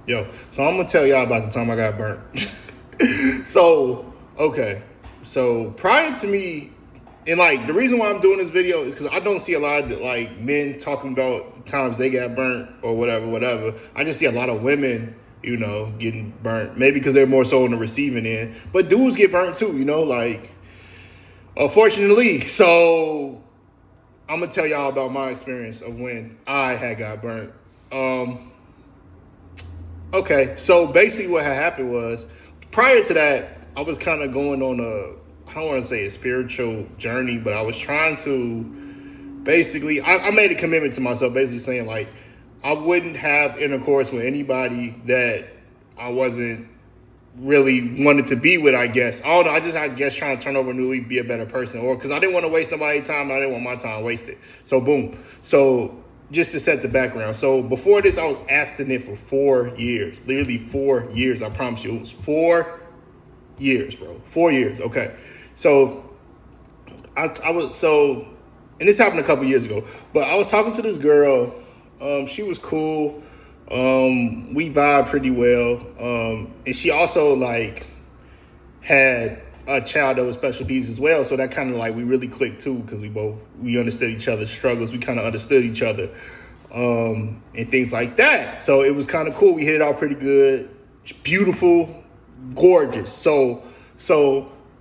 Yo, so I'm gonna tell y'all about the time I got burnt. So, okay. So prior to me, and like the reason why I'm doing this video is because I don't see a lot of like men talking about times they got burnt or whatever. I just see a lot of women, getting burnt. Maybe because they're more so on the receiving end, but dudes get burnt too. Like unfortunately. So I'm gonna tell y'all about my experience of when I had got burnt. Okay, so basically what had happened was, prior to that, I was kind of going on I don't want to say a spiritual journey, but I was trying to basically, I made a commitment to myself, basically saying like, I wouldn't have intercourse with anybody that I wasn't really wanted to be with, I guess. I don't know, I guess trying to turn over a new leaf, be a better person, or because I didn't want to waste nobody's time, I didn't want my time wasted. So boom. So just to set the background. So before this, I was abstinent for 4 years. Literally 4 years, I promise you. It was 4 years, bro. 4 years, okay. So I was, and this happened a couple years ago, but I was talking to this girl. She was cool. We vibed pretty well. And she also like had a child that was special needs as well. So that kind of like, we really clicked too, because we understood each other's struggles. We kind of understood each other, and things like that. So it was kind of cool. We hit it off pretty good. Beautiful, gorgeous. So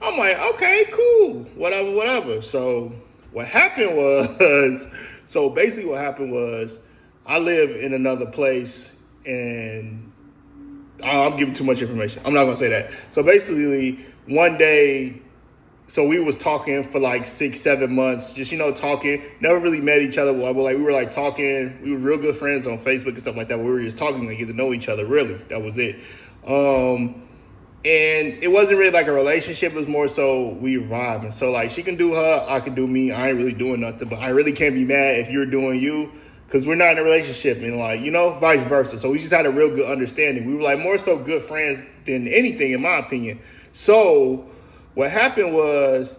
I'm like, okay, cool, whatever. So what happened was, I live in another place, and I'm giving too much information. I'm not gonna say that. So basically, one day, so we was talking for like 6-7 months, just talking. Never really met each other. Well, we were like talking. We were real good friends on Facebook and stuff like that. We were just talking to get to know each other. Really, that was it. And it wasn't really like a relationship. It was more so we were vibing. So like she can do her, I can do me. I ain't really doing nothing, but I really can't be mad if you're doing you, because we're not in a relationship, and like, vice versa. So we just had a real good understanding. We were like more so good friends than anything, in my opinion. So what happened was,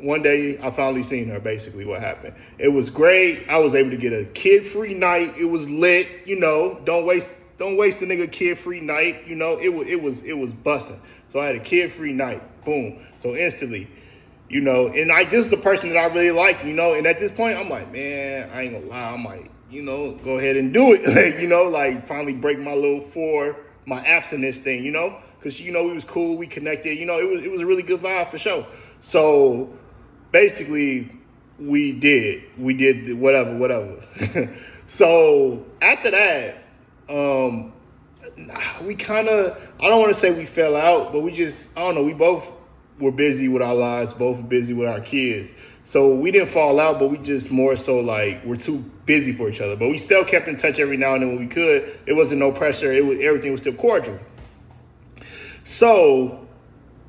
one day I finally seen her. Basically what happened, it was great. I was able to get a kid-free night. It was lit. Don't waste the nigga kid-free night. It was busting. So I had a kid-free night. Boom. So instantly, and this is the person that I really like, and at this point, I'm like, man, I ain't gonna lie. I'm like, go ahead and do it. Like finally break my abstinence thing, because, we was cool. We connected, it was a really good vibe for sure. So basically we did whatever. So after that, we kind of, I don't want to say we fell out, but we just, I don't know, we both were busy with our lives, both busy with our kids. So we didn't fall out, but we just more so like, we're too busy for each other. But we still kept in touch every now and then when we could. It wasn't no pressure. Everything was still cordial. So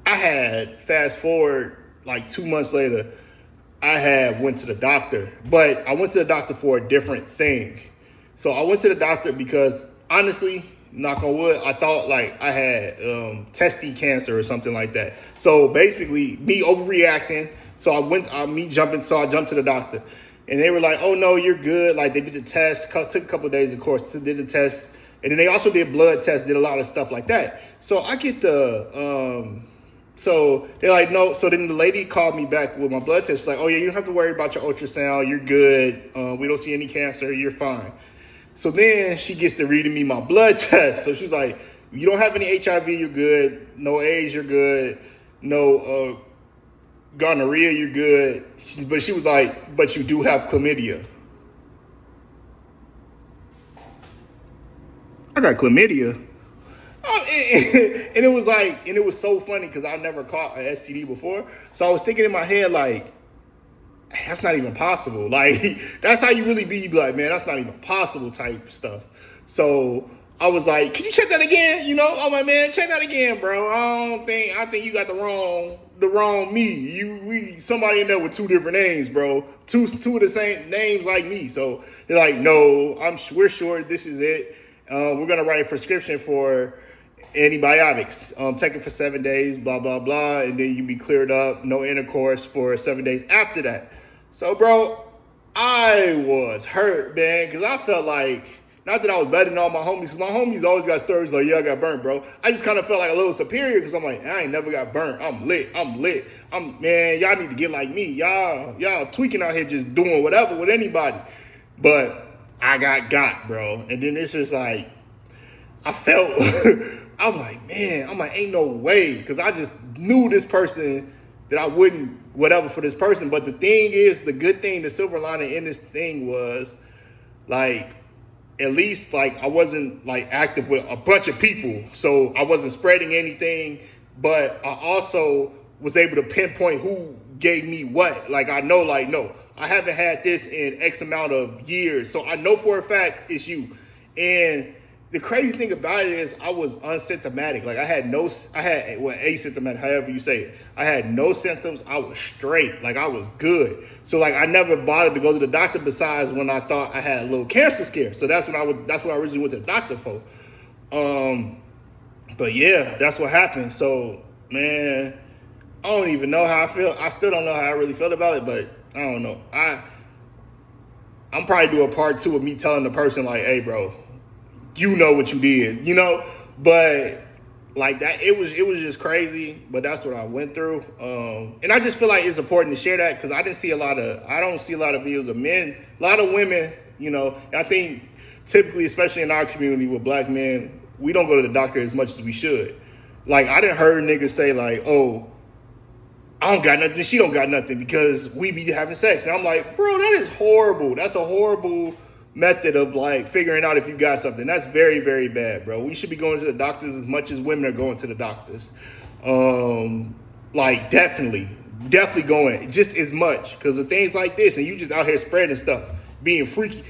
I had, fast forward like 2 months later, I went to the doctor, but I went to the doctor for a different thing. So I went to the doctor because honestly, knock on wood, I thought like I had testy cancer or something like that. So basically me overreacting. So I jumped to the doctor, and they were like, oh no, you're good. Like they did the test, took a couple of days, of course, did the test. And then they also did blood tests, did a lot of stuff like that. So I get so they're like, no. So then the lady called me back with my blood test. She's like, oh yeah, you don't have to worry about your ultrasound. You're good. We don't see any cancer. You're fine. So then she gets to reading me my blood test. So she's like, you don't have any HIV, you're good. No AIDS, you're good. No gonorrhea, you're good. But she was like, but you do have chlamydia. I got chlamydia. Oh, and it was like, and it was so funny because I never caught an STD before. So I was thinking in my head, like, that's not even possible. Like, that's how you really be. You be like, man, that's not even possible type stuff. So I was like, can you check that again? I'm like, man, check that again, bro. I think you got the wrong me. Somebody in there with two different names, bro. Two of the same names like me. So they're like, no, we're sure this is it. We're gonna write a prescription for antibiotics. Take it for 7 days, blah, blah, blah. And then you be cleared up, no intercourse for 7 days after that. So, bro, I was hurt, man, because I felt like, not that I was better than all my homies, because my homies always got stories like, yeah, I got burnt, bro. I just kind of felt like a little superior because I'm like, I ain't never got burnt. I'm lit. Man, y'all need to get like me. Y'all tweaking out here just doing whatever with anybody. But I got, bro. And then it's just like, I felt, I'm like, man, ain't no way. Because I just knew this person that I wouldn't whatever for this person. But the thing is, the good thing, the silver lining in this thing was, like, at least, like, I wasn't, like, active with a bunch of people. So I wasn't spreading anything. But I also was able to pinpoint who gave me what. Like, I know, like, no, I haven't had this in X amount of years. So I know for a fact it's you. And the crazy thing about it is I was unsymptomatic. Like, I had asymptomatic, however you say it. I had no symptoms. I was straight. Like, I was good. So, like, I never bothered to go to the doctor besides when I thought I had a little cancer scare. So that's what I originally went to the doctor for. But yeah, that's what happened. So, man, I don't even know how I feel. I still don't know how I really felt about it, but I don't know. I'm probably do a part 2 of me telling the person, like, hey, bro, you know what you did, but like that, it was just crazy, but that's what I went through. And I just feel like it's important to share that because I don't see a lot of videos of men, a lot of women, I think typically, especially in our community with black men, we don't go to the doctor as much as we should. Like, I done heard niggas say like, oh, I don't got nothing, she don't got nothing because we be having sex. And I'm like, bro, that is horrible. That's a horrible method of like figuring out if you got something. That's very, very bad, bro. We should be going to the doctors as much as women are going to the doctors. Like, definitely going just as much, because of things like this, and you just out here spreading stuff, being freaky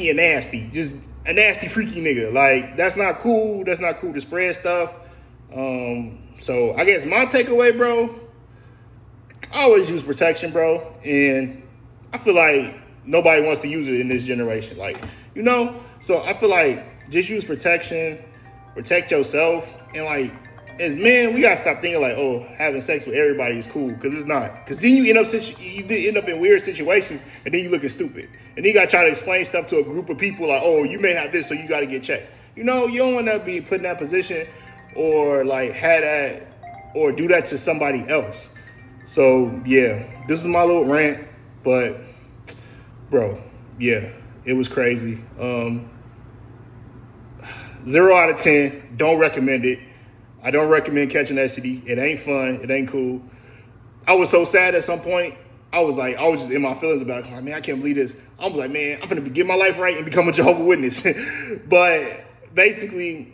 and nasty, just a nasty freaky nigga. Like, that's not cool. That's not cool to spread stuff. So I guess my takeaway, bro, I always use protection, bro, and I feel like nobody wants to use it in this generation. Like, so I feel like just use protection, protect yourself. And like, as men, we gotta stop thinking like, oh, having sex with everybody is cool, because it's not. Because then you end up in weird situations, and then you looking stupid. And then you gotta try to explain stuff to a group of people like, oh, you may have this, so you gotta get checked. You don't want to be put in that position or like have that or do that to somebody else. So yeah, this is my little rant, but bro, yeah, it was crazy. 0 out of 10, don't recommend it. I don't recommend catching STD. It ain't fun. It ain't cool. I was so sad at some point. I was just in my feelings about it. Like, man, I can't believe this. I was like, man, I'm going to get my life right and become a Jehovah's Witness. But basically,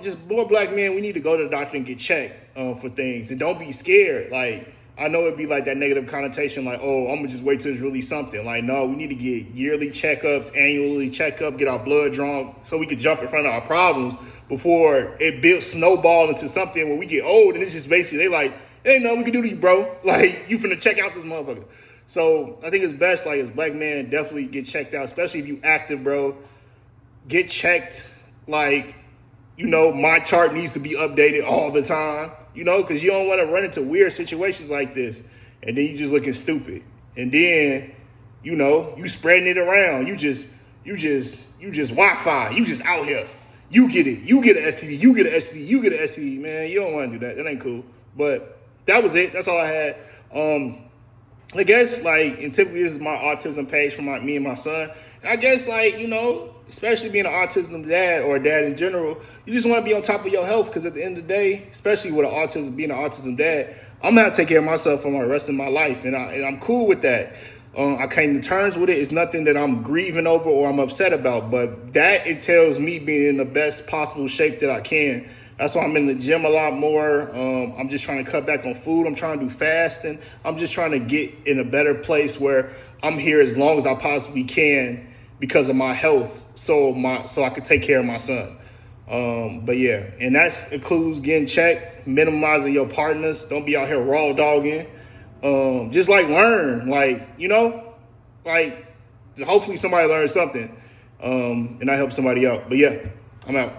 just more black men, we need to go to the doctor and get checked for things. And don't be scared. Like, I know it'd be like that negative connotation, like, oh, I'm going to just wait till it's really something. Like, no, we need to get yearly checkups, annually checkup, get our blood drawn so we can jump in front of our problems before it builds snowball into something when we get old. And it's just basically, they like, hey, no, we can do these, bro. Like, you finna check out this motherfucker. So I think it's best, like, as black men, definitely get checked out, especially if you active, bro. Get checked. Like, my chart needs to be updated all the time, because you don't want to run into weird situations like this. And then you just looking stupid. And then, you spreading it around. You just Wi-Fi. You just out here. You get it. You get an STD. You get an STD. You get an STD. Man, you don't want to do that. That ain't cool. But that was it. That's all I had. I guess, like, and typically this is my autism page for me and my son. And I guess, like, especially being an autism dad or a dad in general, you just want to be on top of your health, because at the end of the day, especially with being an autism dad, I'm going to take care of myself for the rest of my life, and I'm cool with that. I came to terms with it. It's nothing that I'm grieving over or I'm upset about, but that entails me being in the best possible shape that I can. That's why I'm in the gym a lot more. I'm just trying to cut back on food. I'm trying to do fasting. I'm just trying to get in a better place where I'm here as long as I possibly can because of my health, so I could take care of my son. But yeah, and that includes getting checked, minimizing your partners. Don't be out here raw dogging. Just like learn, like, like hopefully somebody learns something, and I help somebody out. But yeah, I'm out.